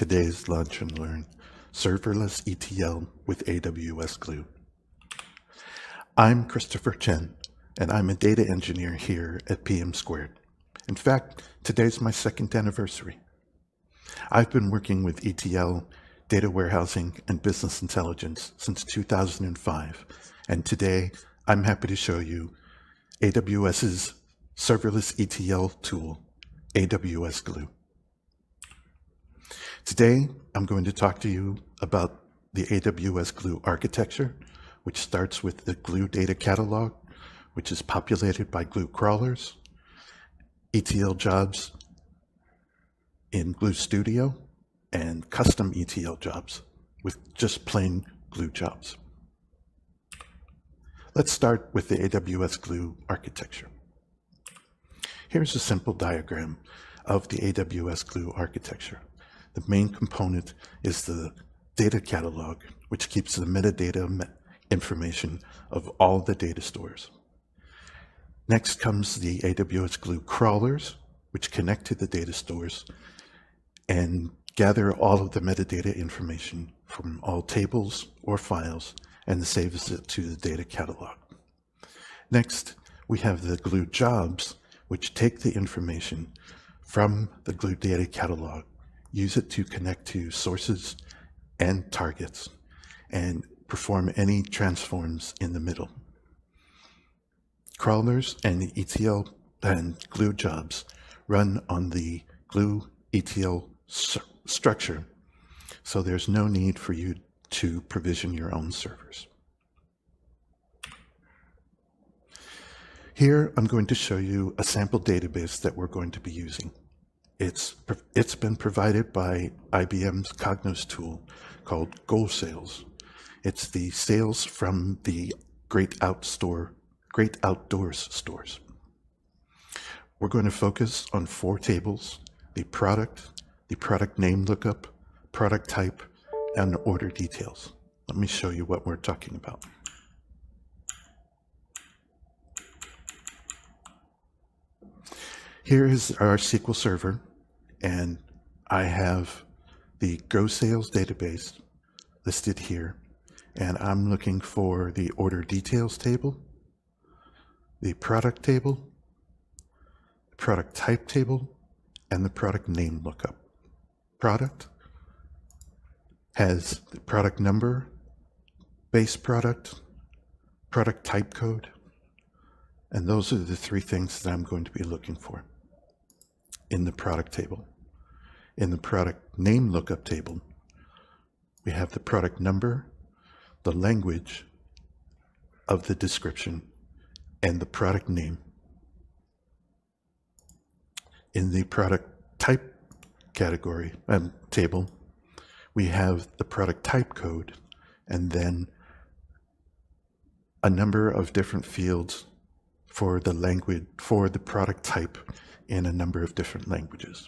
Today's Lunch and Learn, Serverless ETL with AWS Glue. I'm Christopher Chen, and I'm a data engineer here at PM Squared. In fact, today's my second anniversary. I've been working with ETL, data warehousing, and business intelligence since 2005, and today I'm happy to show you AWS's serverless ETL tool, AWS Glue. Today, I'm going to talk to you about the AWS Glue Architecture, which starts with the Glue data catalog, which is populated by Glue crawlers, ETL jobs in Glue Studio, and custom ETL jobs with just plain Glue jobs. Let's start with the AWS Glue architecture. Here's a simple diagram of the AWS Glue architecture. The main component is the data catalog, which keeps the metadata information of all the data stores. Next comes the AWS Glue crawlers, which connect to the data stores and gather all of the metadata information from all tables or files and saves it to the data catalog. Next, we have the Glue jobs, which take the information from the Glue data catalog, use it to connect to sources and targets, and perform any transforms in the middle. Crawlers and the ETL and Glue jobs run on the Glue ETL structure, so there's no need for you to provision your own servers. Here, I'm going to show you a sample database that we're going to be using. It's been provided by IBM's Cognos tool called Goal Sales. It's the sales from the Great Outdoors stores. We're going to focus on 4 tables: the product name lookup, product type, and order details. Let me show you what we're talking about. Here is our SQL Server, and I have the Go Sales database listed here, and I'm looking for the order details table, the product table, the product type table, and the product name lookup. Product has the product number, base product, product type code, and those are the 3 things that I'm going to be looking for in the product table. In the product name lookup table, we have the product number, the language of the description, and the product name. In the product type category table, we have the product type code and then a number of different fields for the language for the product type in a number of different languages.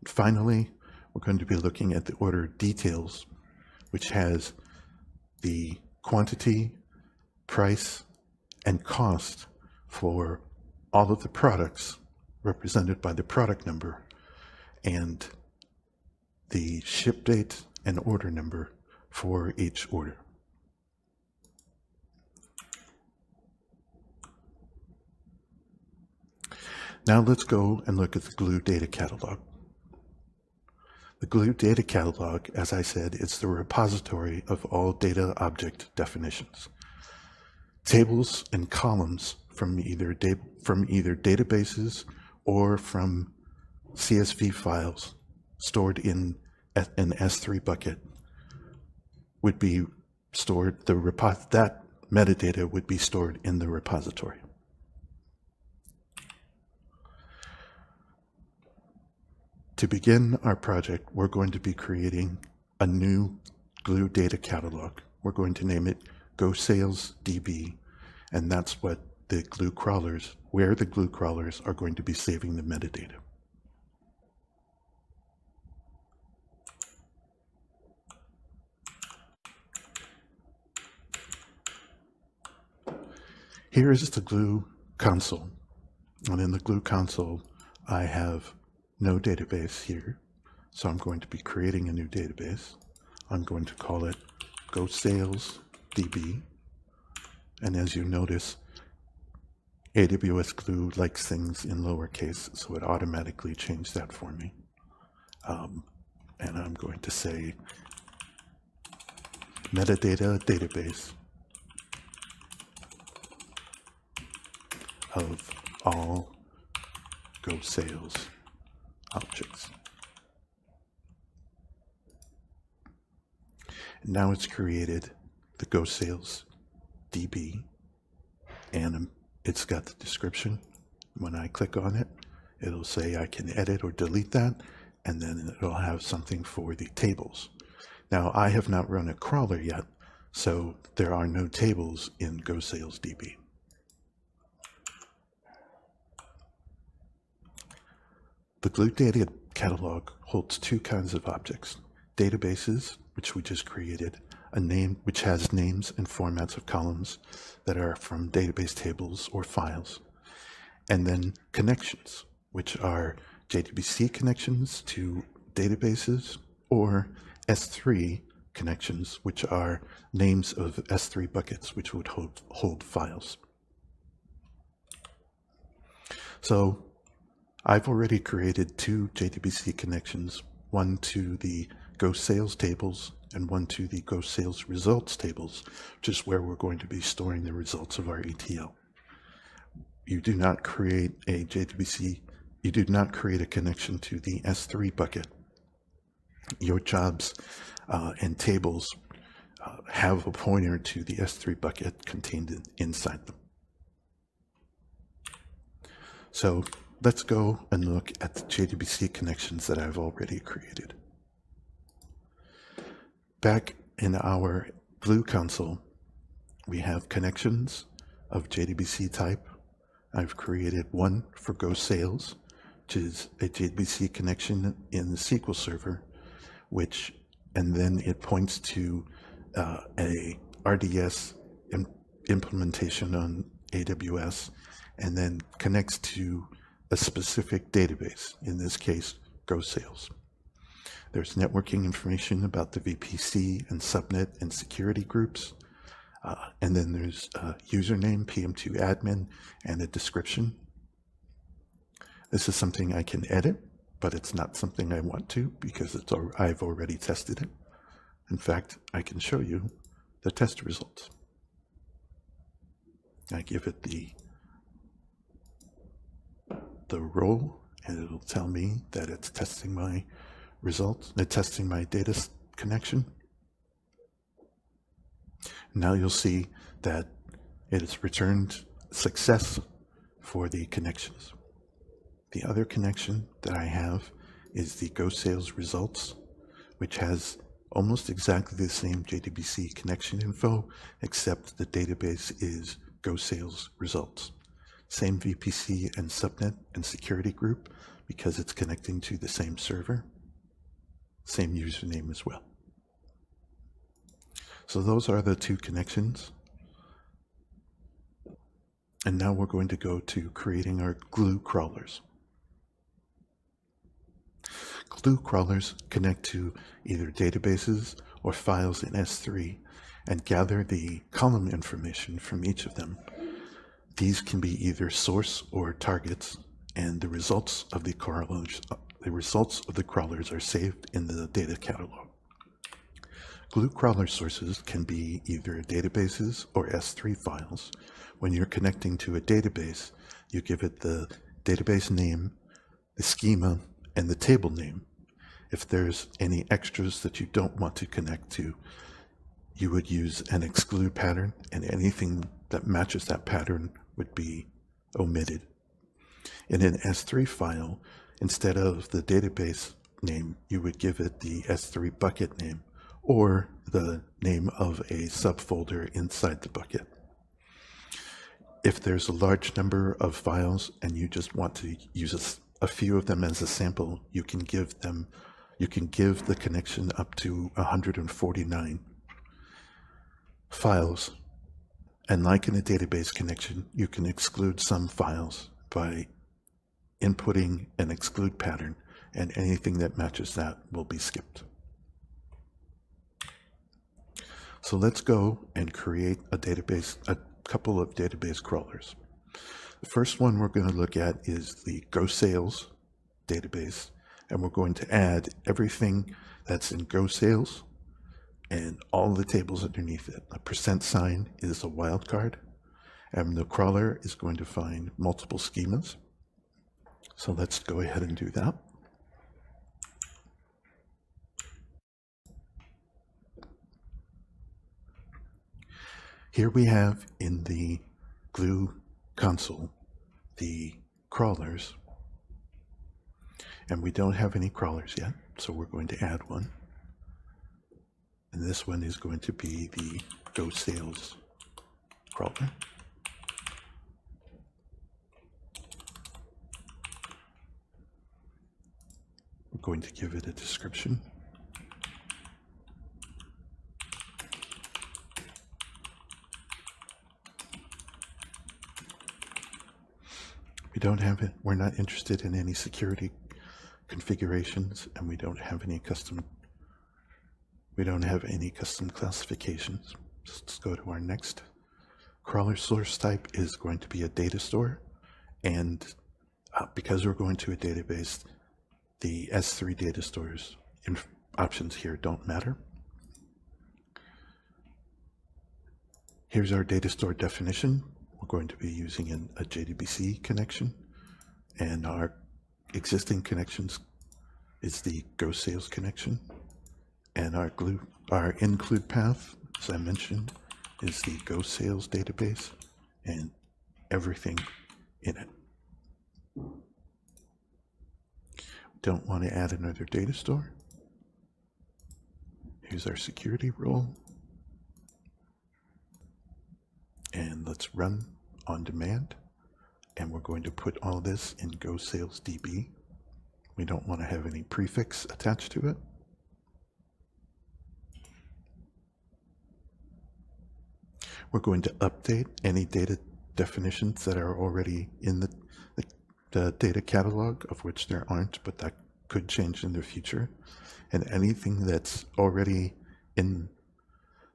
Finally, we're going to be looking at the order details, which has the quantity, price, and cost for all of the products represented by the product number, and the ship date and order number for each order. Now let's go and look at the Glue data catalog. The Glue data catalog, as I said, is the repository of all data object definitions. Tables and columns from either databases or from CSV files stored in an S3 bucket would be stored, that metadata would be stored in the repository. To begin our project, we're going to be creating a new Glue data catalog. We're going to name it Go Sales DB, and that's what the Glue crawlers, where the Glue crawlers are going to be saving the metadata. Here is the Glue console, and in the Glue console, I have no database here. So I'm going to be creating a new database. I'm going to call it GoSalesDB. And as you notice, AWS Glue likes things in lowercase, so it automatically changed that for me. And I'm going to say metadata database of all GoSales objects. And now it's created the GoSales DB, and it's got the description. When I click on it, it'll say I can edit or delete that, and then it'll have something for the tables. Now, I have not run a crawler yet, so there are no tables in GoSalesDB. The Glue Data Catalog holds two kinds of objects: databases, which we just created, a name which has names and formats of columns that are from database tables or files, and then connections, which are JDBC connections to databases, or S3 connections, which are names of S3 buckets, which would hold files. So I've already created two JDBC connections, one to the GoSales tables and one to the GoSales results tables, which is where we're going to be storing the results of our ETL. You do not create a JDBC, you do not create a connection to the S3 bucket. Your jobs and tables have a pointer to the S3 bucket contained inside them. So let's go and look at the JDBC connections that I've already created. Back in our Glue console, we have connections of JDBC type. I've created one for GoSales, which is a JDBC connection in the SQL Server, and then it points to a RDS implementation on AWS, and then connects to a specific database, in this case, GoSales. There's networking information about the VPC and subnet and security groups. And then there's a username, PM2 admin, and a description. This is something I can edit, but it's not something I want to because I've already tested it. In fact, I can show you the test results. I give it the role, and it'll tell me that it's testing my results, testing my data connection. Now you'll see that it has returned success for the connections. The other connection that I have is the GoSales results, which has almost exactly the same JDBC connection info, except the database is GoSales results. Same VPC and subnet and security group because it's connecting to the same server. Same username as well. So those are the two connections. And now we're going to go to creating our Glue crawlers. Glue crawlers connect to either databases or files in S3 and gather the column information from each of them. These can be either source or targets, and the results of the crawlers are saved in the data catalog. Glue crawler sources can be either databases or S3 files. When you're connecting to a database, you give it the database name, the schema, and the table name. If there's any extras that you don't want to connect to, you would use an exclude pattern, and anything that matches that pattern would be omitted. In an S3 file, instead of the database name, you would give it the S3 bucket name or the name of a subfolder inside the bucket. If there's a large number of files and you just want to use a few of them as a sample, you can give the connection up to 149 files. And like in a database connection, you can exclude some files by inputting an exclude pattern and anything that matches that will be skipped. So let's go and create a database, a couple of database crawlers. The first one we're going to look at is the Go Sales database, and we're going to add everything that's in Go Sales and all the tables underneath it. A % is a wildcard, and the crawler is going to find multiple schemas. So let's go ahead and do that. Here we have in the Glue console the crawlers, and we don't have any crawlers yet, so we're going to add one. And this one is going to be the Go Sales crawler. We're going to give it a description. We don't have it. We're not interested in any security configurations, and we don't have any custom classifications. Let's go to our next. Crawler source type is going to be a data store, and because we're going to a database, the S3 data stores options here don't matter. Here's our data store definition. We're going to be using a JDBC connection, and our existing connections is the Go Sales connection, and our include path, as I mentioned, is the Go Sales database and everything in it. Don't want to add another data store. Here's our security role. And let's run on demand. And we're going to put all this in Go Sales DB. We don't want to have any prefix attached to it. We're going to update any data definitions that are already in the data catalog, of which there aren't, but that could change in the future. And anything that's already in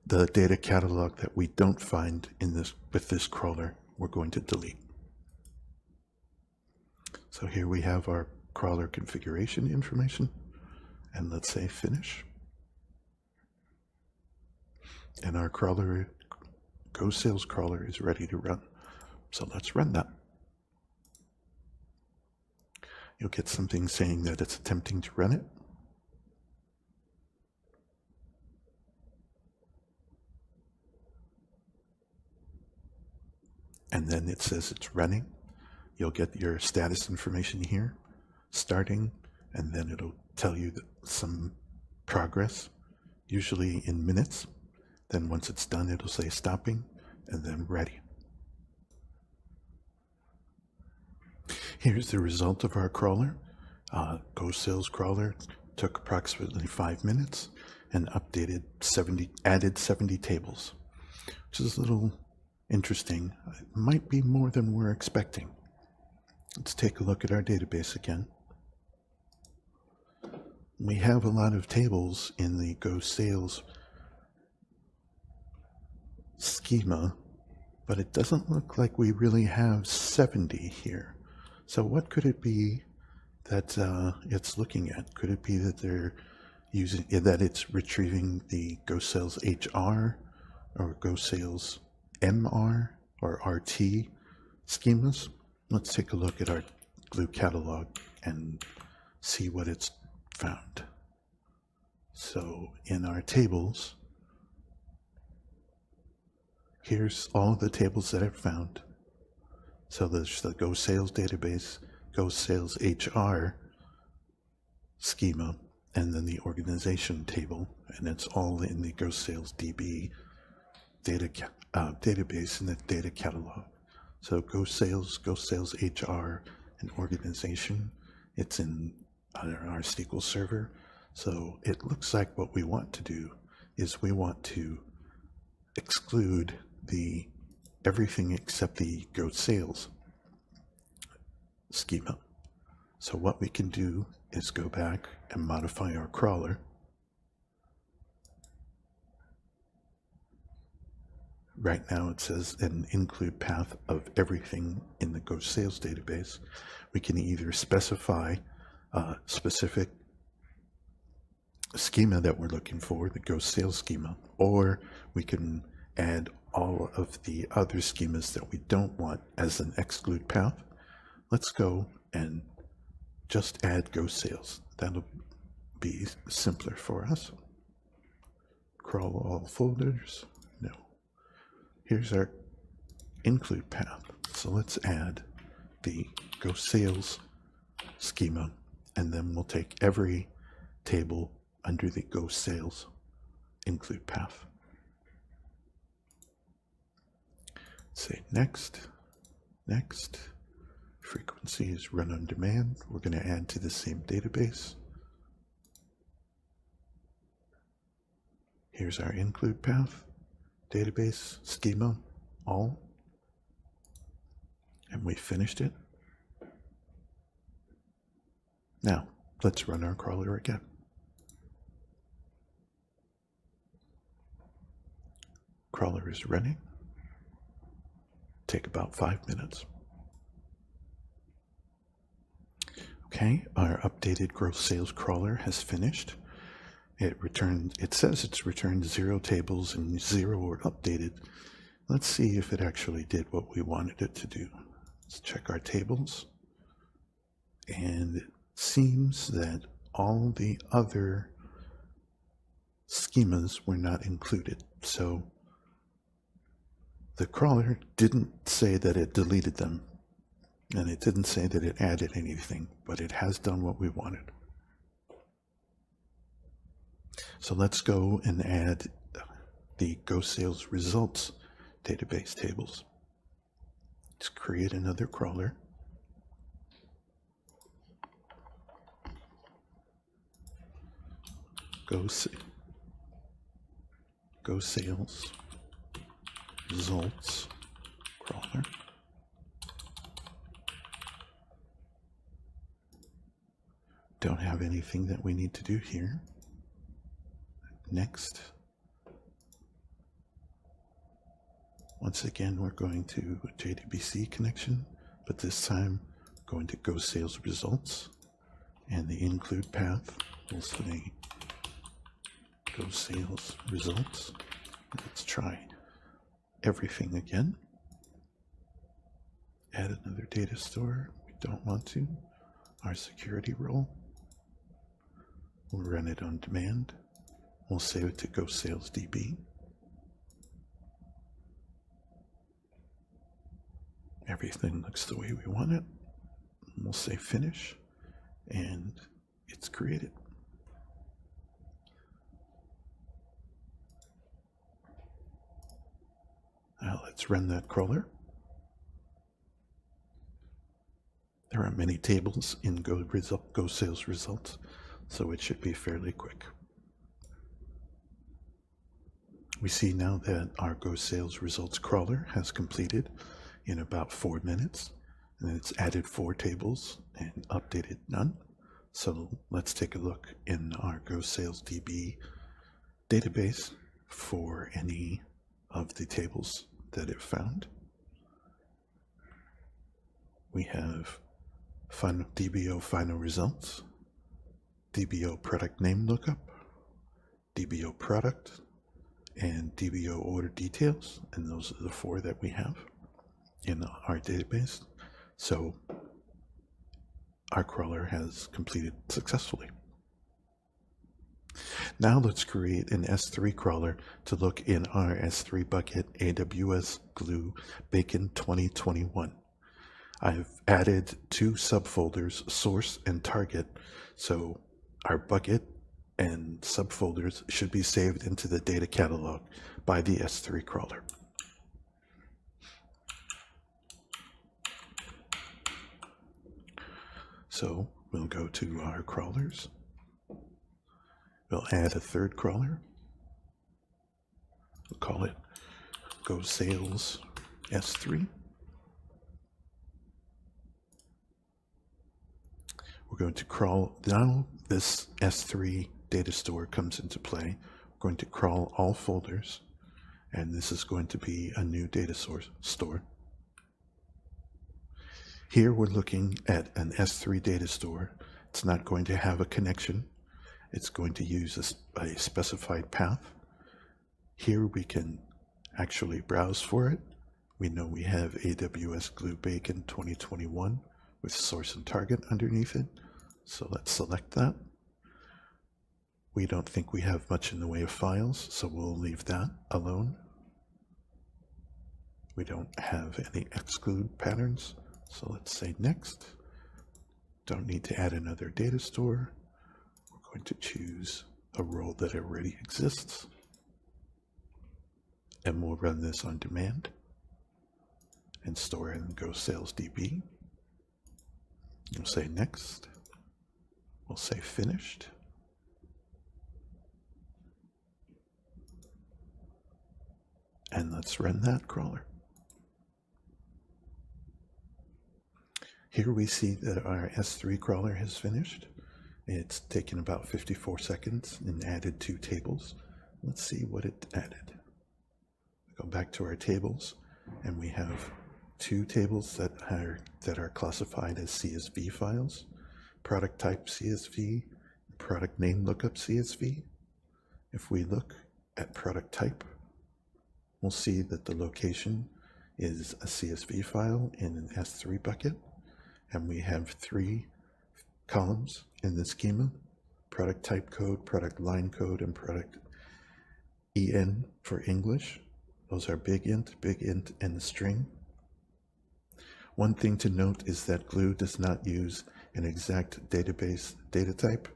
the data catalog that we don't find in this with this crawler, we're going to delete. So here we have our crawler configuration information, and let's say finish. And our crawler, Go Sales crawler, is ready to run. So let's run that. You'll get something saying that it's attempting to run it. And then it says it's running. You'll get your status information here, starting, and then it'll tell you some progress, usually in minutes. Then once it's done, it'll say stopping, and then ready. Here's the result of our crawler. Go Sales crawler took approximately 5 minutes and added 70 tables, which is a little interesting. It might be more than we're expecting. Let's take a look at our database again. We have a lot of tables in the Go Sales schema, but it doesn't look like we really have 70 here. So what could it be that it's looking at? Could it be that they're using that it's retrieving the Go Sales HR or Go Sales MR or RT schemas? Let's take a look at our Glue catalog and see what it's found. So in our tables, here's all of the tables that I've found. So there's the Go Sales database, Go Sales HR schema, and then the organization table, and it's all in the Go Sales DB database in the data catalog. So Go Sales HR, and organization, it's in our SQL Server. So it looks like what we want to do is we want to exclude everything except the Go Sales schema. So what we can do is go back and modify our crawler. Right now it says an include path of everything in the Go Sales database. We can either specify a specific schema that we're looking for, the Go Sales schema, or we can add all of the other schemas that we don't want as an exclude path. Let's go and just add Go Sales. That'll be simpler for us. Crawl all folders. No. Here's our include path. So let's add the Go Sales schema, and then we'll take every table under the Go Sales include path. Say next, next. Frequency is run on demand. We're going to add to the same database. Here's our include path. Database, schema, all, and we finished it. Now, let's run our crawler again. Crawler is running. Take about 5 minutes. Okay, our updated gross sales crawler has finished. It says it's returned 0 tables and 0 were updated. Let's see if it actually did what we wanted it to do. Let's check our tables. And it seems that all the other schemas were not included. So the crawler didn't say that it deleted them, and it didn't say that it added anything, but it has done what we wanted. So let's go and add the Go Sales results database tables. Let's create another crawler. Go Sales results crawler. Don't have anything that we need to do here. Next. Once again, we're going to a JDBC connection, but this time going to Go Sales Results, and the include path will say Go Sales Results. Let's try everything again. Add another data store. We don't want to. Our security role. We'll run it on demand. We'll save it to Go Sales DB. Everything looks the way we want it. We'll say finish, and it's created. Now let's run that crawler. There are many tables in Go Sales Results, so it should be fairly quick. We see now that our Go Sales Results crawler has completed in about 4 minutes, and it's added 4 tables and updated none. So let's take a look in our Go Sales DB database for any of the tables that it found. We have DBO final results, DBO product name lookup, DBO product, and DBO order details, and those are the 4 that we have in our database. So our crawler has completed successfully. Now let's create an S3 crawler to look in our S3 bucket AWS Glue Bacon 2021. I've added 2 subfolders, source and target, so our bucket and subfolders should be saved into the data catalog by the S3 crawler. So we'll go to our crawlers. We'll add a 3rd crawler. We'll call it Go Sales S3. We're going to crawl. Now this S3 data store comes into play. We're going to crawl all folders, and this is going to be a new data store. Here we're looking at an S3 data store. It's not going to have a connection. It's going to use a specified path. Here we can actually browse for it. We know we have AWS Glue Bacon 2021 with source and target underneath it. So let's select that. We don't think we have much in the way of files, so we'll leave that alone. We don't have any exclude patterns, so let's say next. Don't need to add another data store. We're going to choose a role that already exists. And we'll run this on demand and store it in Go Sales DB. We'll say next. We'll say finished. And let's run that crawler. Here we see that our S3 crawler has finished. It's taken about 54 seconds and added 2 tables. Let's see what it added. Go back to our tables, and we have 2 tables that are classified as CSV files: product type CSV, product name lookup CSV. If we look at product type, we'll see that the location is a CSV file in an S3 bucket, and we have 3 columns in the schema: product type code, product line code, and product EN for English. Those are big int, and the string. One thing to note is that Glue does not use an exact database data type.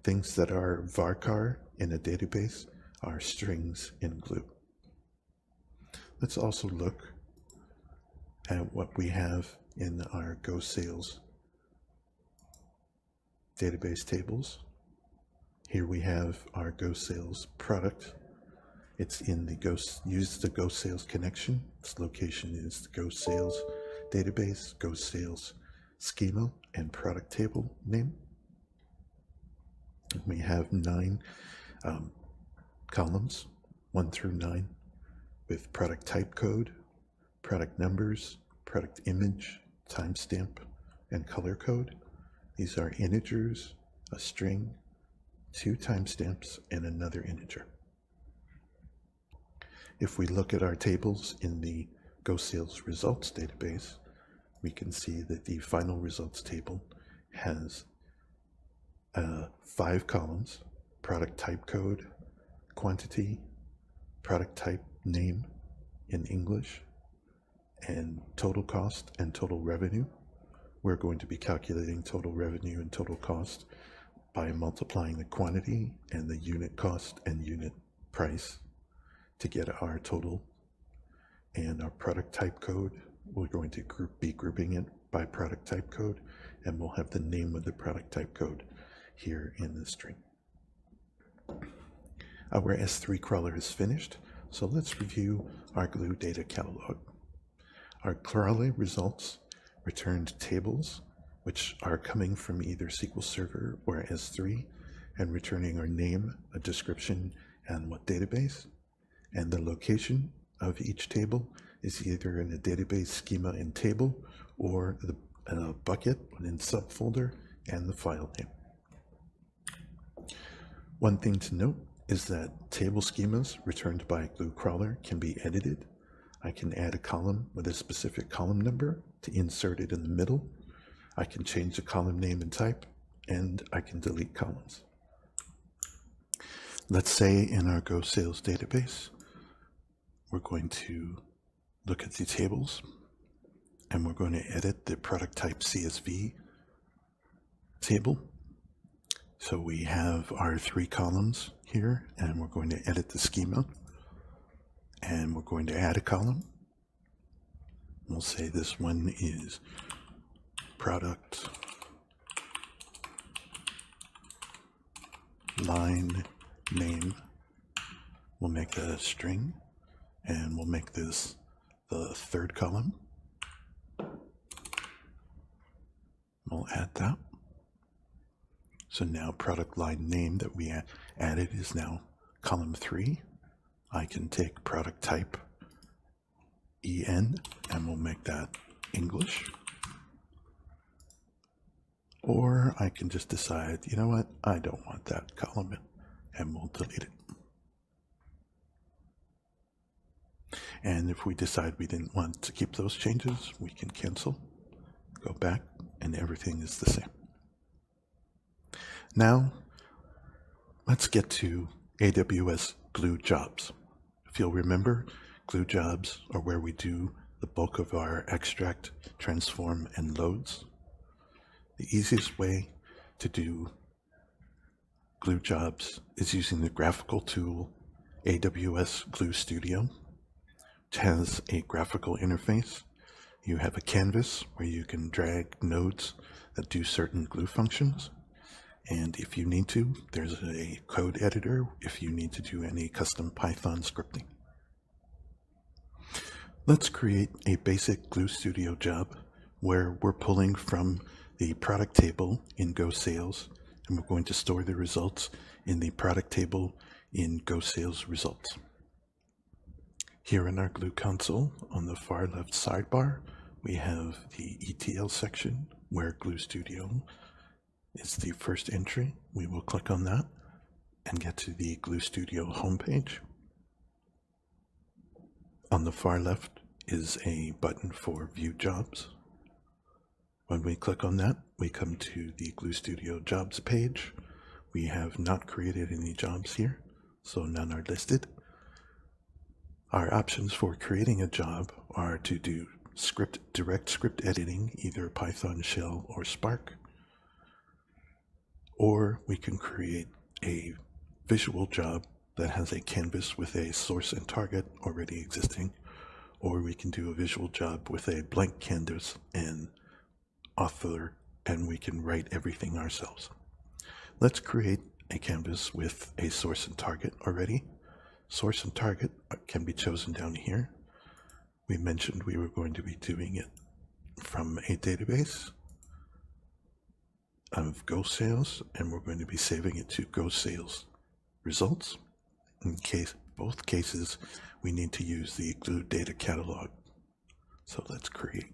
Things that are varchar in a database are strings in Glue. Let's also look at what we have in our Go Sales database tables. Here we have our Go Sales product. It's in the use the Go Sales connection. Its location is the Go Sales database, Go Sales schema, and product table name. We have 9 columns, 1 through 9, with product type code, product numbers, product image, timestamp, and color code. These are integers, a string, 2 timestamps, and another integer. If we look at our tables in the Go Sales results database, we can see that the final results table has 5 columns: product type code, quantity, product type name in English, and total cost and total revenue. We're going to be calculating total revenue and total cost by multiplying the quantity and the unit cost and unit price to get our total. And our product type code, we're going to be grouping it by product type code, and we'll have the name of the product type code here in the string. Our S3 crawler is finished, so let's review our Glue data catalog. Our crawler results returned tables, which are coming from either SQL Server or S3, and returning our name, a description, and what database. And the location of each table is either in a database schema in table or the bucket in subfolder and the file name. One thing to note is that table schemas returned by Glue Crawler can be edited. I can add a column with a specific column number to insert it in the middle. I can change the column name and type, and I can delete columns. Let's say in our Go Sales database, we're going to look at the tables, and we're going to edit the product type CSV table. So we have our 3 columns here, and we're going to edit the schema, and we're going to add a column. We'll say this one is product line name. We'll make that a string, and we'll make this the 3rd column. We'll add that. So now product line name that we added is now column 3. I can take product type EN and we'll make that English. Or I can just decide, you know what, I don't want that column and we'll delete it. And if we decide we didn't want to keep those changes, we can cancel, go back, and everything is the same. Now, let's get to AWS Glue Jobs. If you'll remember, Glue Jobs are where we do the bulk of our extract, transform, and loads. The easiest way to do Glue Jobs is using the graphical tool AWS Glue Studio. It has a graphical interface. You have a canvas where you can drag nodes that do certain glue functions. And if you need to, there's a code editor if you need to do any custom Python scripting. Let's create a basic Glue Studio job where we're pulling from the product table in Go Sales, and we're going to store the results in the product table in Go Sales results. Here in our Glue console, on the far left sidebar, we have the ETL section where Glue Studio is the first entry. We will click on that and get to the Glue Studio homepage. On the far left is a button for View Jobs. When we click on that, we come to the Glue Studio Jobs page. We have not created any jobs here, so none are listed. Our options for creating a job are to do direct script editing, either Python shell or Spark, or we can create a visual job that has a canvas with a source and target already existing, or we can do a visual job with a blank canvas and author, and we can write everything ourselves. Let's create a canvas with a source and target already. Source and target can be chosen down here. We mentioned we were going to be doing it from a database of Go Sales, and we're going to be saving it to Go Sales results. In both cases, we need to use the Glue data catalog. So let's create.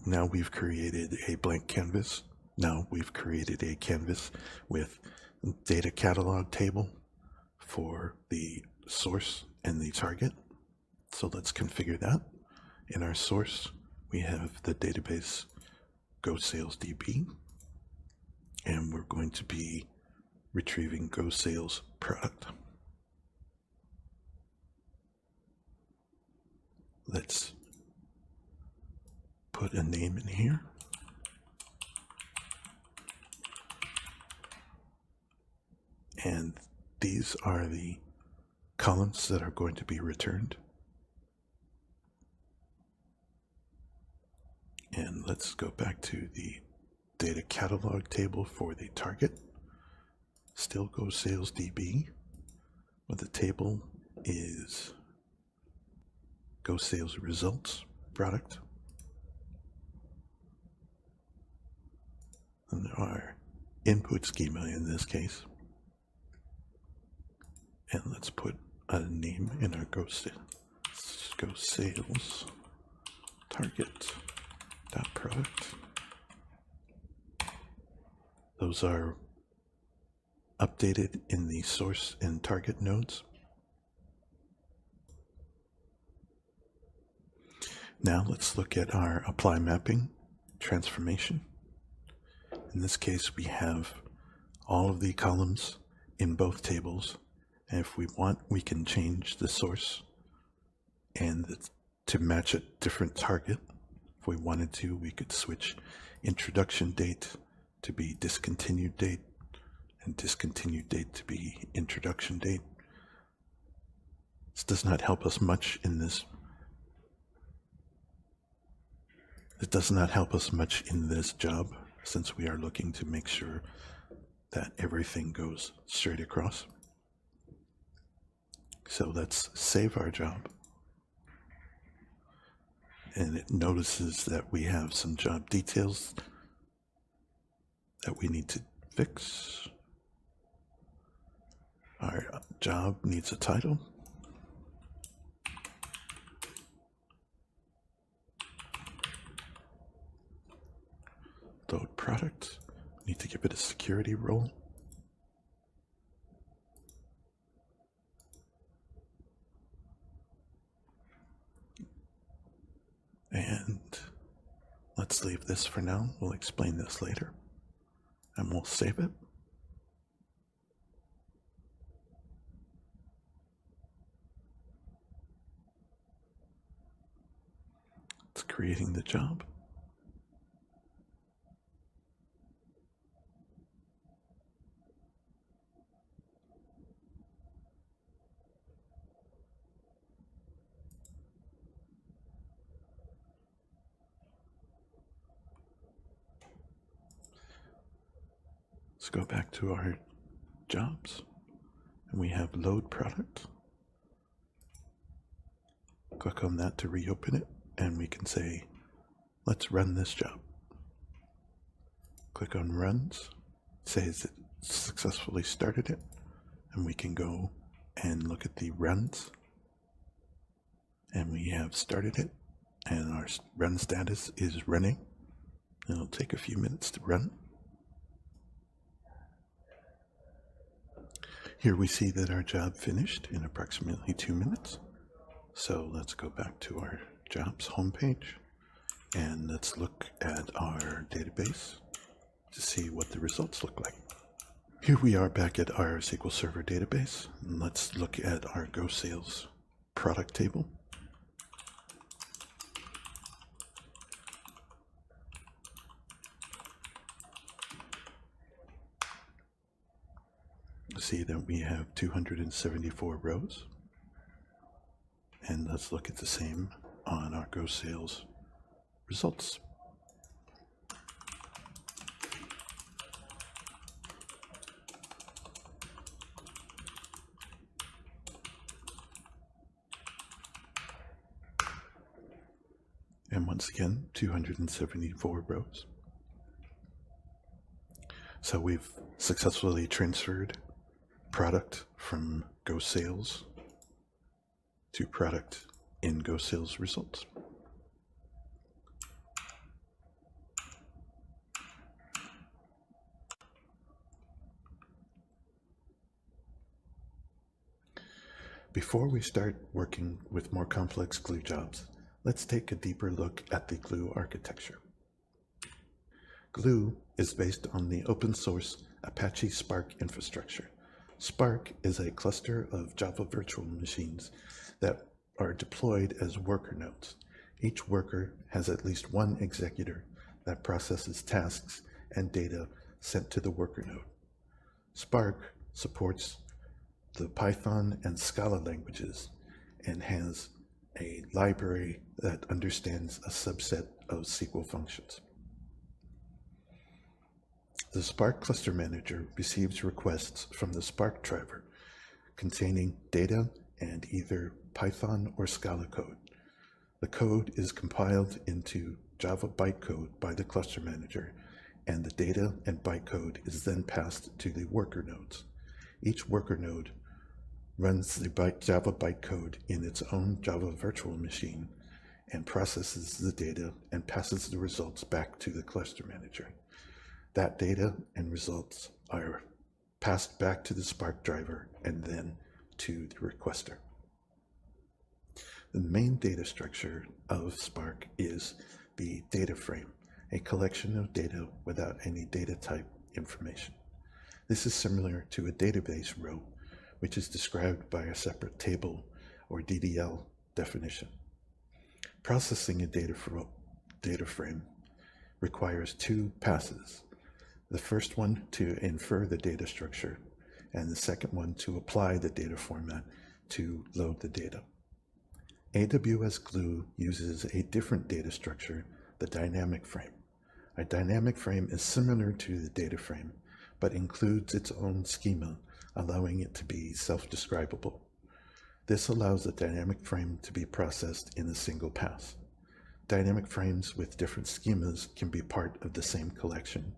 Now we've created a blank canvas. Now we've created a canvas with data catalog table for the source and the target. So let's configure that. In our source, we have the database Go Sales DB, and we're going to be retrieving Go Sales product. Let's put a name in here. And these are the columns that are going to be returned. And let's go back to the data catalog table for the target. Still Go Sales DB, but the table is Go Sales results product. And our input schema in this case. And let's put a name in our Go Sales target dot product. Those are updated in the source and target nodes. Now let's look at our apply mapping transformation. In this case, we have all of the columns in both tables. And if we want, we can change the source and to match a different target. If we wanted to, we could switch introduction date to be discontinued date and discontinued date to be introduction date. This does not help us much in this. It does not help us much in this job, since we are looking to make sure that everything goes straight across. So let's save our job. And it notices that we have some job details that we need to fix. Our job needs a title. Load product. Need to give it a security role. And let's leave this for now. We'll explain this later. And we'll save it. It's creating the job. Let's go back to our jobs, and we have load product. Click on that to reopen it, and we can say, let's run this job. Click on runs, says it successfully started it, and we can go and look at the runs, and we have started it, and our run status is running. It'll take a few minutes to run. Here we see that our job finished in approximately 2 minutes. So let's go back to our jobs homepage and let's look at our database to see what the results look like. Here we are back at our SQL Server database. And let's look at our Go Sales product table. See that we have 274 rows, and let's look at the same on our Go Sales results. And once again, 274 rows. So we've successfully transferred product from Go Sales to product in Go Sales results. Before we start working with more complex Glue jobs, let's take a deeper look at the Glue architecture. Glue is based on the open source Apache Spark infrastructure. Spark is a cluster of Java virtual machines that are deployed as worker nodes. Each worker has at least one executor that processes tasks and data sent to the worker node. Spark supports the Python and Scala languages and has a library that understands a subset of SQL functions. The Spark Cluster Manager receives requests from the Spark driver containing data and either Python or Scala code. The code is compiled into Java bytecode by the Cluster Manager, and the data and bytecode is then passed to the worker nodes. Each worker node runs the Java bytecode in its own Java virtual machine and processes the data and passes the results back to the Cluster Manager. That data and results are passed back to the Spark driver and then to the requester. The main data structure of Spark is the data frame, a collection of data without any data type information. This is similar to a database row, which is described by a separate table or DDL definition. Processing a data frame requires two passes. The first one to infer the data structure, and the second one to apply the data format to load the data. AWS Glue uses a different data structure, the dynamic frame. A dynamic frame is similar to the data frame, but includes its own schema, allowing it to be self-describable. This allows the dynamic frame to be processed in a single pass. Dynamic frames with different schemas can be part of the same collection,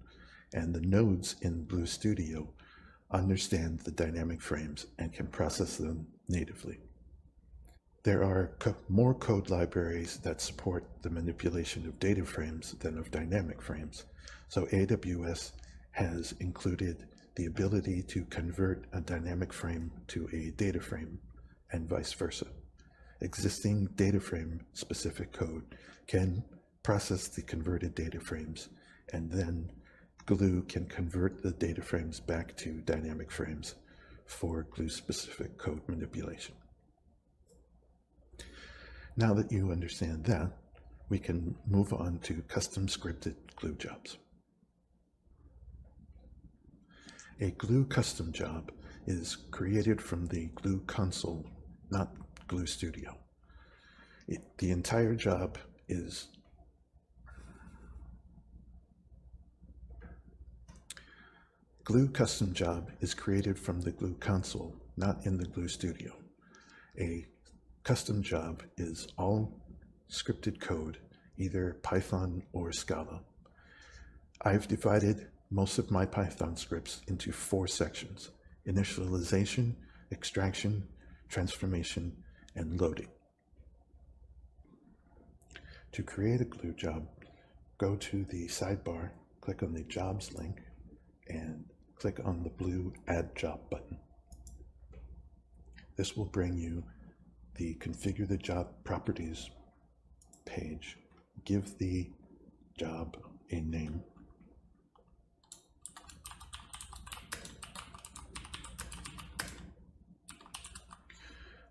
and the nodes in Glue Studio understand the dynamic frames and can process them natively. There are more code libraries that support the manipulation of data frames than of dynamic frames. So AWS has included the ability to convert a dynamic frame to a data frame and vice versa. Existing data frame specific code can process the converted data frames, and then Glue can convert the data frames back to dynamic frames for Glue specific code manipulation. Now that you understand that, we can move on to custom scripted Glue jobs. A Glue custom job is created from the Glue console, not Glue Studio. The entire job is Glue custom job is created from the Glue console, not in the Glue Studio. A custom job is all scripted code, either Python or Scala. I've divided most of my Python scripts into 4 sections: initialization, extraction, transformation, and loading. To create a Glue job, go to the sidebar, click on the Jobs link, and click on the blue Add Job button. This will bring you the Configure the Job Properties page. Give the job a name.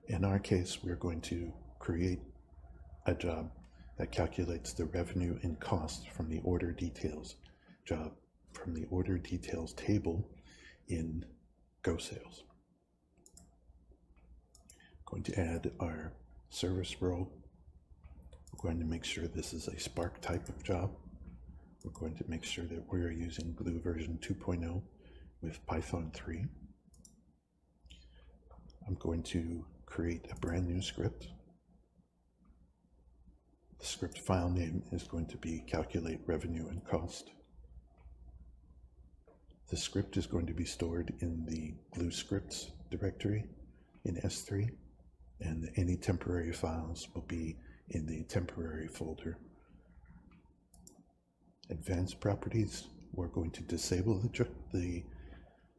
In our case, we're going to create a job that calculates the revenue and cost from the order details job from the order details table in GoSales. Going to add our service role. We're going to make sure this is a Spark type of job. We're going to make sure that we're using Glue version 2.0 with Python 3. I'm going to create a brand new script. The script file name is going to be calculate revenue and cost. The script is going to be stored in the Glue scripts directory in S3, and any temporary files will be in the temporary folder. Advanced properties, we're going to disable the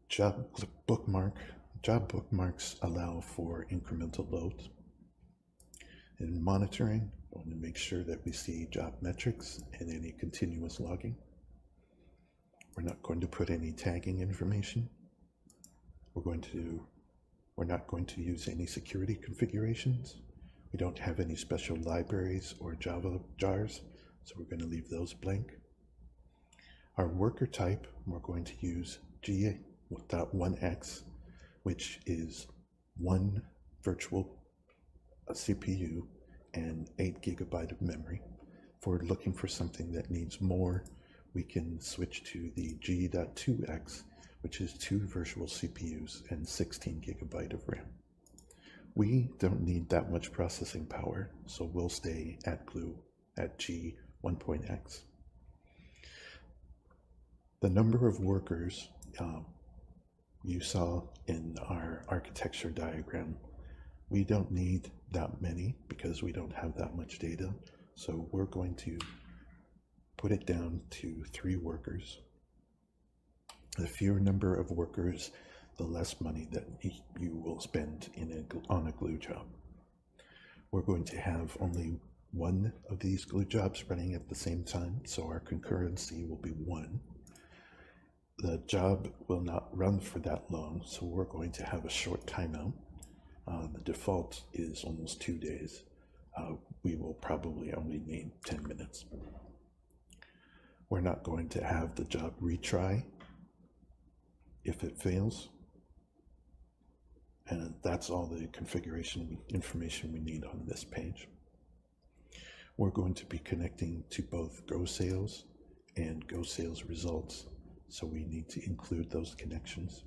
job bookmark. Job bookmarks allow for incremental loads. In monitoring, I want to make sure that we see job metrics and any continuous logging. We're not going to put any tagging information. We're not going to use any security configurations. We don't have any special libraries or Java jars, so we're going to leave those blank. Our worker type, we're going to use G.1x, which is 1 virtual CPU and 8 GB of memory. If we're looking for something that needs more, we can switch to the G.2x, which is 2 virtual CPUs and 16 GB of RAM. We don't need that much processing power, so we'll stay at Glue at G1.x. The number of workers you saw in our architecture diagram, we don't need that many because we don't have that much data. So we're going to put it down to 3 workers. The fewer number of workers, the less money that you will spend on a Glue job. We're going to have only 1 of these Glue jobs running at the same time, so our concurrency will be 1. The job will not run for that long, so we're going to have a short timeout. The default is almost 2 days. We will probably only need 10 minutes. We're not going to have the job retry if it fails. And that's all the configuration information we need on this page. We're going to be connecting to both GoSales and GoSales results, so we need to include those connections.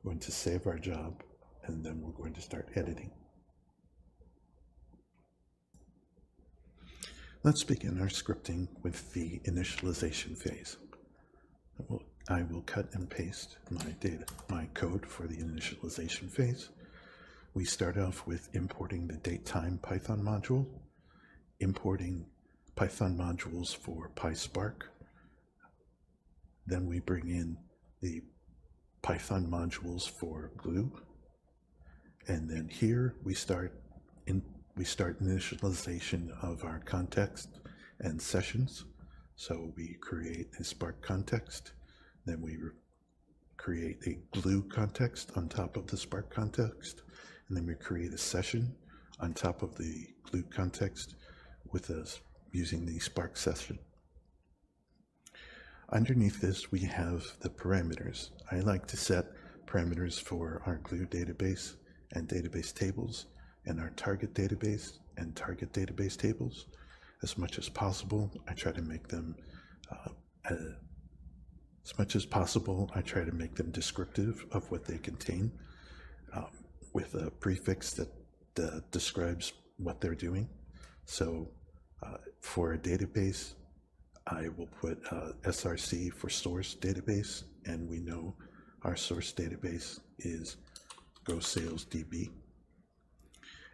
We're going to save our job, and then we're going to start editing. Let's begin our scripting with the initialization phase. I will cut and paste my code for the initialization phase. We start off with importing the datetime Python module, importing Python modules for PySpark. Then we bring in the Python modules for Glue. And then here we start initialization of our context and sessions. So we create a Spark context, then we create a Glue context on top of the Spark context, and then we create a session on top of the Glue context with us using the Spark session. Underneath this, we have the parameters. I like to set parameters for our Glue database and database tables, and our target database and target database tables. As much as possible, I try to make them descriptive of what they contain, with a prefix that describes what they're doing. So for a database, I will put SRC for source database, and we know our source database is GoSalesDB.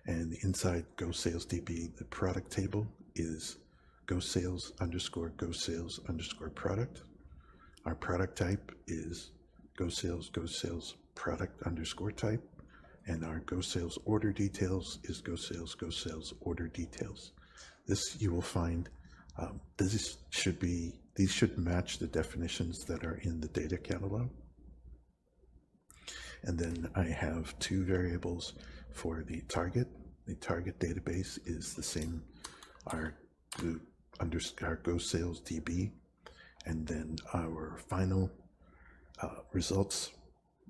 And inside GoSalesDB, the product table is GoSales_GoSales_product. Our product type is GoSales product_type, and our GoSales order details is GoSales order details. This you will find, these should match the definitions that are in the data catalog. And then I have two variables for the target. The target database is the same, our GoSalesDB, and then our final results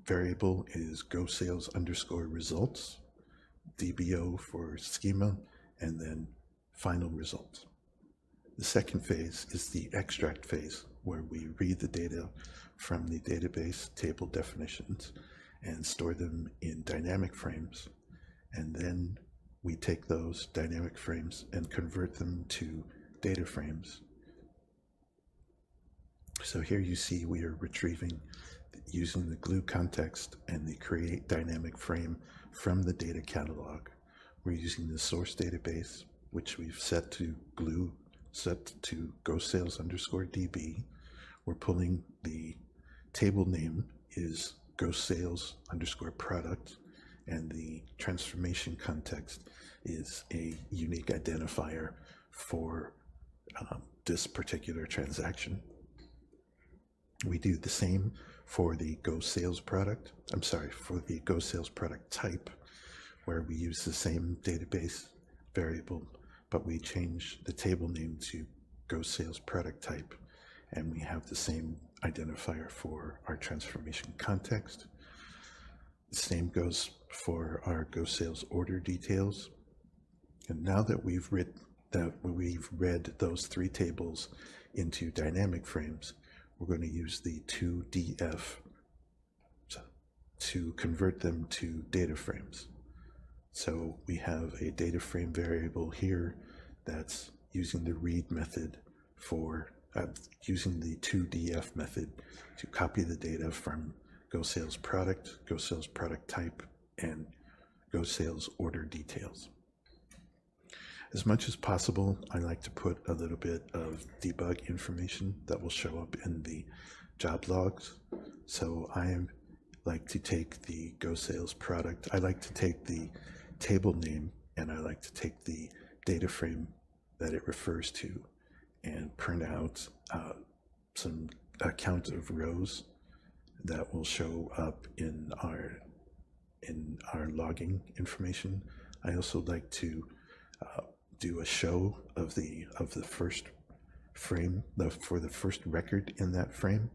variable is GoSales_results, DBO for schema, and then final results. The second phase is the extract phase, where we read the data from the database table definitions and store them in dynamic frames, and then we take those dynamic frames and convert them to data frames. So here you see we are retrieving using the Glue context and the create dynamic frame from the data catalog. We're using the source database, which we've set to Glue, set to GoSales_DB. We're pulling the table name is GoSales_product, and the transformation context is a unique identifier for this particular transaction. We do the same for the GoSales product, for the GoSales product type, where we use the same database variable, but we change the table name to GoSales product type, and we have the same identifier for our transformation context. The same goes for our GoSales order details. And now that we've read those three tables into dynamic frames, we're going to use the 2df to convert them to data frames. So we have a data frame variable here that's using the read method for using the 2df method to copy the data from GoSales product type, and GoSales order details. As much as possible, I like to put a little bit of debug information that will show up in the job logs. So I like to take the GoSales product, I like to take the table name, and I like to take the data frame that it refers to and print out a count of rows that will show up in our logging information. I also like to do a show of the first frame, for the first record in that frame,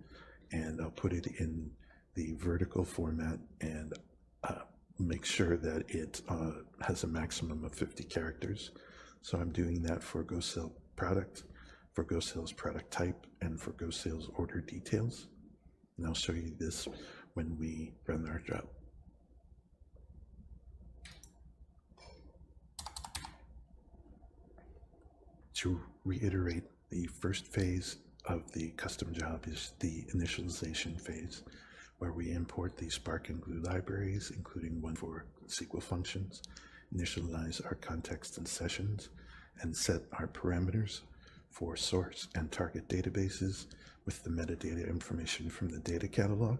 and I'll put it in the vertical format and make sure that it has a maximum of 50 characters. So I'm doing that for GoSales product, for GoSales product type, and for GoSales order details. And I'll show you this when we run our job. To reiterate, the first phase of the custom job is the initialization phase, where we import the Spark and Glue libraries, including one for SQL functions, initialize our context and sessions, and set our parameters for source and target databases with the metadata information from the data catalog.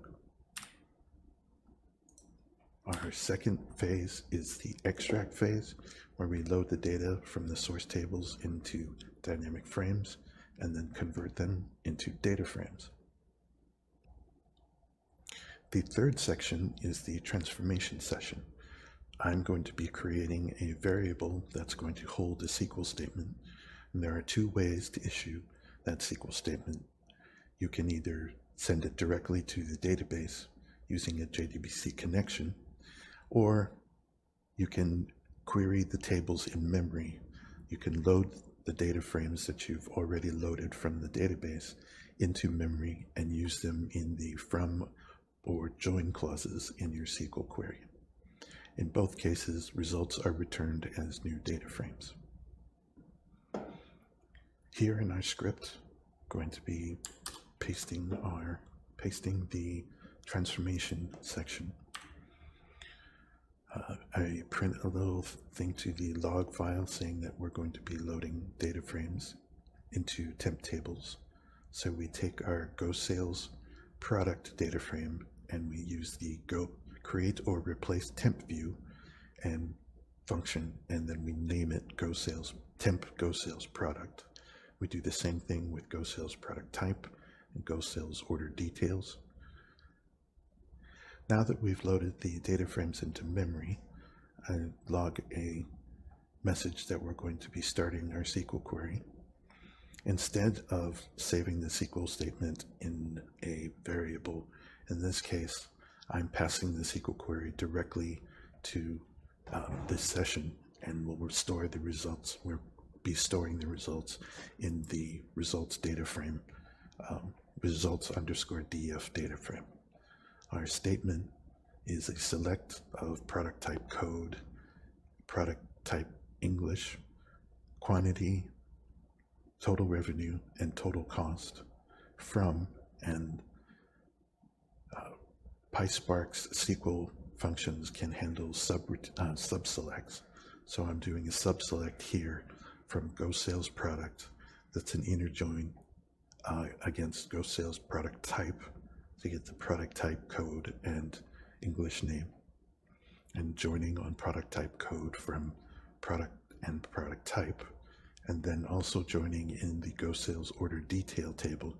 Our second phase is the extract phase, where we load the data from the source tables into dynamic frames and then convert them into data frames. The third section is the transformation session. I'm going to be creating a variable that's going to hold a SQL statement, and there are two ways to issue that SQL statement. You can either send it directly to the database using a JDBC connection, or you can query the tables in memory. You can load the data frames that you've already loaded from the database into memory and use them in the from or join clauses in your SQL query. In both cases, results are returned as new data frames. Here in our script, I'm going to be pasting the transformation section. I print a little thing to the log file saying that we're going to be loading data frames into temp tables. So we take our Go Sales product data frame and we use the Go create or replace temp view and function, and then we name it Go Sales temp Go Sales product. We do the same thing with Go Sales product type and Go Sales order details. Now that we've loaded the data frames into memory, I log a message that we're going to be starting our SQL query. Instead of saving the SQL statement in a variable, in this case, I'm passing the SQL query directly to this session, and we'll restore the results. We'll be storing the results in the results data frame, results_df data frame. Our statement is a select of product type code, product type English, quantity, total revenue, and total cost from, and PySpark's SQL functions can handle subselects. So I'm doing a subselect here from Go Sales product. That's an inner join against Go Sales product type to get the product type code and English name, and joining on product type code from product and product type, and then also joining in the Go Sales order detail table,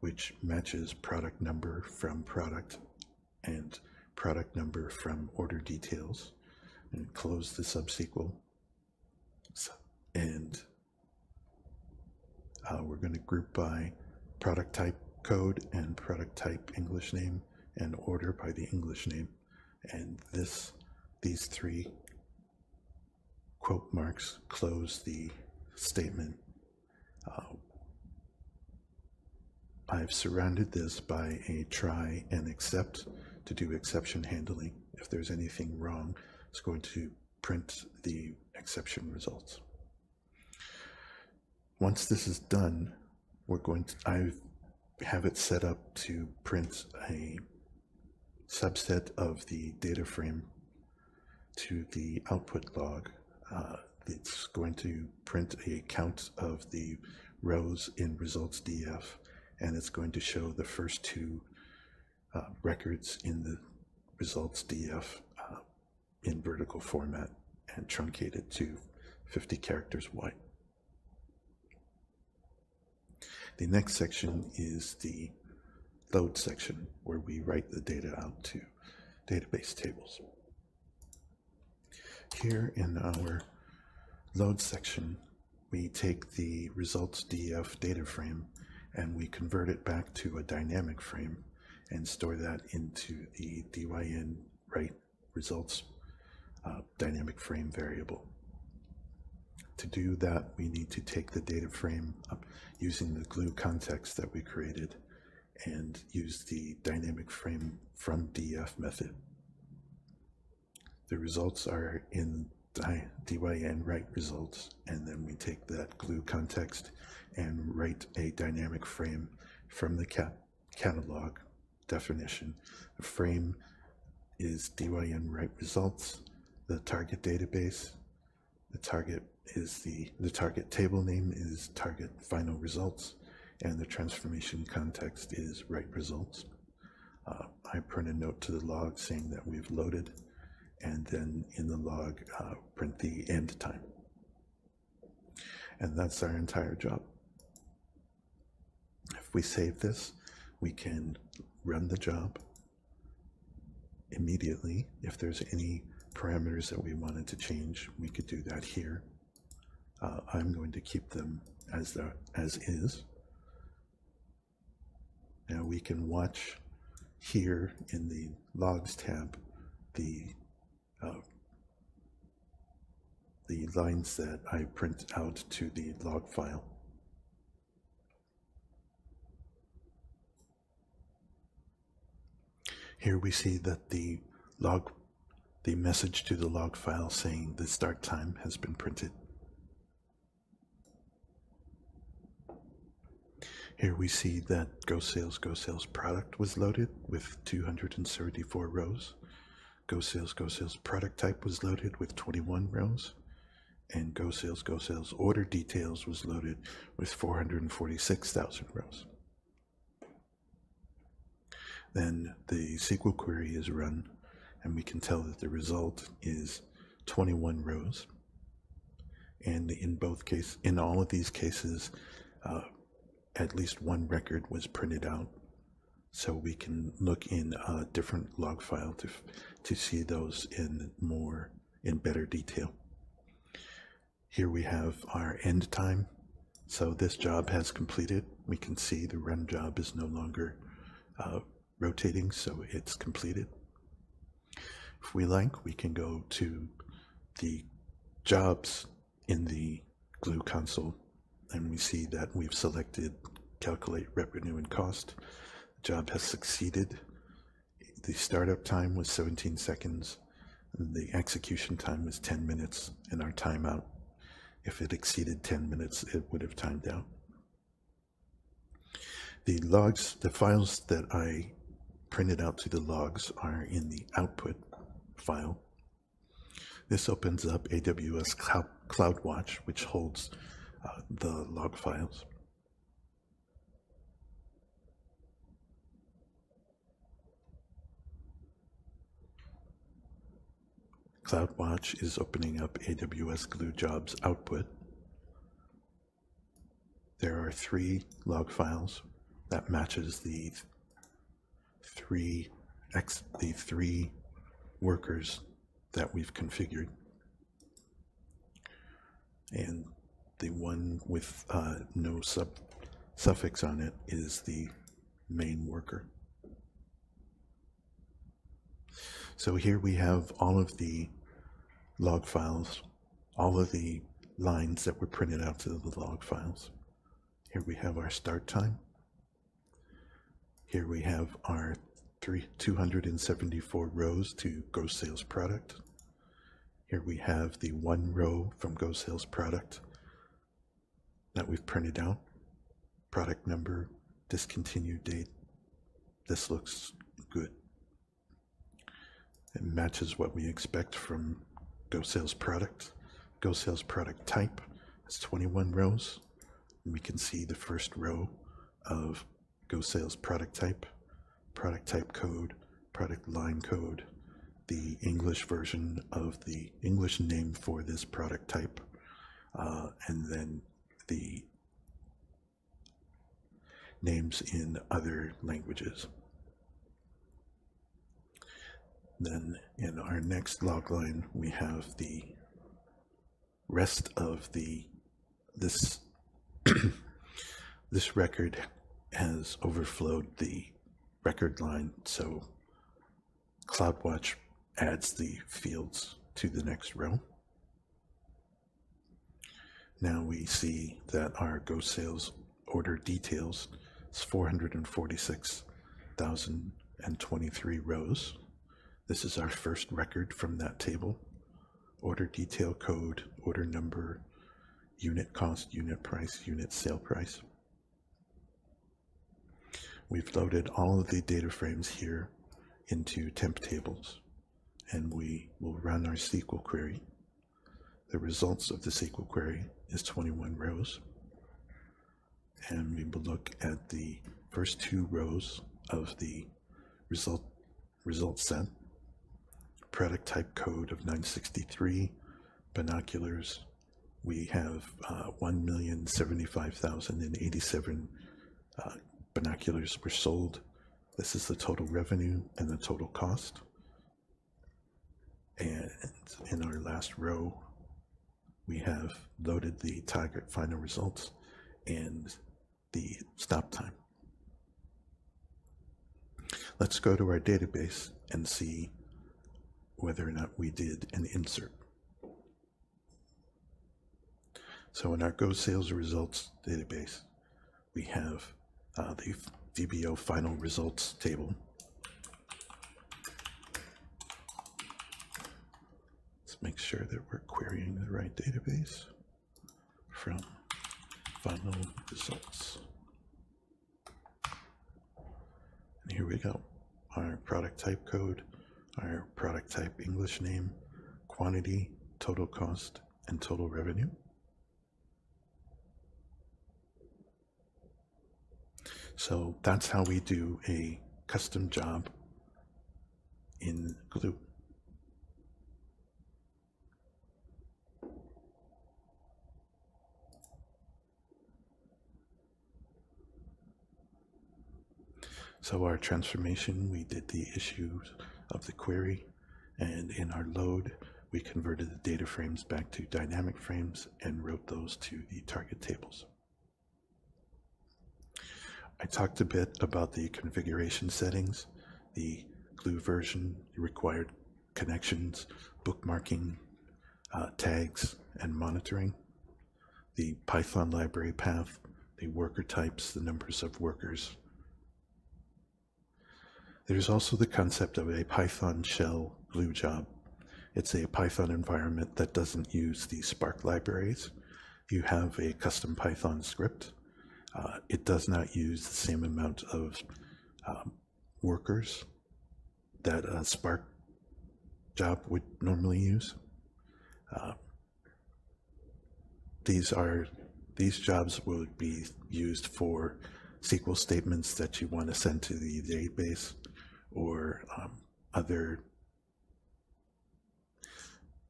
which matches product number from product and product number from order details, and close the subSQL. And we're going to group by product type code and product type English name and order by the English name. And these three quote marks close the statement. I've surrounded this by a try and except to do exception handling. If there's anything wrong, it's going to print the exception results. Once this is done, I have it set up to print a subset of the data frame to the output log. It's going to print a count of the rows in results DF, and it's going to show the first two records in the results DF in vertical format and truncated to 50 characters wide. The next section is the load section, where we write the data out to database tables. Here in our load section, we take the results DF data frame and we convert it back to a dynamic frame and store that into the dyn write results dynamic frame variable. To do that, we need to take the data frame up using the glue context that we created and use the dynamic frame from df method. The results are in dyn write results, and then we take that glue context and write a dynamic frame from the catalog definition. The frame is dyn write results, the target database, the target is the target table name is target final results, and the transformation context is write results. I print a note to the log saying that we've loaded, and then in the log print the end time. And that's our entire job. If we save this, we can run the job immediately. If there's any parameters that we wanted to change, we could do that here. I'm going to keep them as is. Now we can watch here in the logs tab the lines that I print out to the log file. Here we see that the message to the log file saying the start time has been printed. Here we see that Go Sales product was loaded with 274 rows. Go Sales product type was loaded with 21 rows. And Go Sales order details was loaded with 446,000 rows. Then the SQL query is run, and we can tell that the result is 21 rows. And in all of these cases, at least one record was printed out, so we can look in a different log file to see those in better detail. Here we have our end time. So this job has completed. We can see the run job is no longer rotating, so it's completed. If we like, we can go to the jobs in the Glue console, and we see that we've selected calculate revenue and cost. The job has succeeded. The startup time was 17 seconds, and the execution time was 10 minutes, and our timeout, if it exceeded 10 minutes, it would have timed out. The logs, the files that I printed out to the logs are in the output file. This opens up AWS CloudWatch, which holds the log files. CloudWatch is opening up AWS Glue Jobs output. There are 3 log files that matches the three workers that we've configured. And the one with no suffix on it is the main worker. So here we have all of the log files, all of the lines that were printed out to the log files. Here we have our start time. Here we have our 274 rows to Go Sales product. Here we have the 1 row from Go Sales product that we've printed out. Product number, discontinued date. This looks good. It matches what we expect from Go Sales product. Go Sales product type has 21 rows. We can see the first row of Go Sales product type code, product line code, the English version of the English name for this product type, and then the names in other languages. Then in our next log line, we have the rest of this this record has overflowed the record line, so CloudWatch adds the fields to the next row. Now we see that our Go Sales order details is 446,023 rows. This is our first record from that table. order detail code, order number, unit cost, unit price, unit sale price. We've loaded all of the data frames here into temp tables, and we will run our SQL query. The results of the SQL query is 21 rows, and we will look at the first 2 rows of the result set. Product type code of 963, binoculars. We have 1,075,087 binoculars were sold. This is the total revenue and the total cost. And in our last row, we have loaded the target final results and the stop time. Let's go to our database and see whether or not we did an insert. So in our Go Sales Results database, we have the VBO final results table. Let's make sure that we're querying the right database from final results. And here we go. Our product type code, our product type English name, quantity, total cost, and total revenue. So that's how we do a custom job in Glue. So our transformation, we did the issues of the query, and in our load, we converted the data frames back to dynamic frames and wrote those to the target tables. I talked a bit about the configuration settings, the Glue version, required connections, bookmarking, tags, and monitoring, the Python library path, the worker types, the numbers of workers. There's also the concept of a Python shell Glue job. It's a Python environment that doesn't use the Spark libraries. You have a custom Python script. It does not use the same amount of workers that a Spark job would normally use. These jobs would be used for SQL statements that you want to send to the database, or other,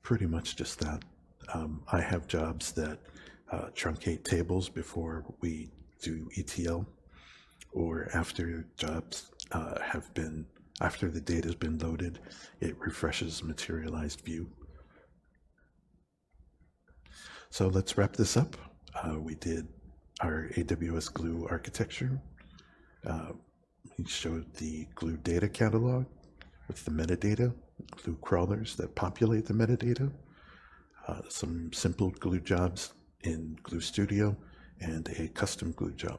pretty much just that. I have jobs that truncate tables before we do ETL, or after jobs after the data has been loaded, it refreshes materialized view. So let's wrap this up. We did our AWS Glue architecture. We showed the Glue data catalog with the metadata, Glue crawlers that populate the metadata, some simple Glue jobs in Glue Studio, and a custom Glue job.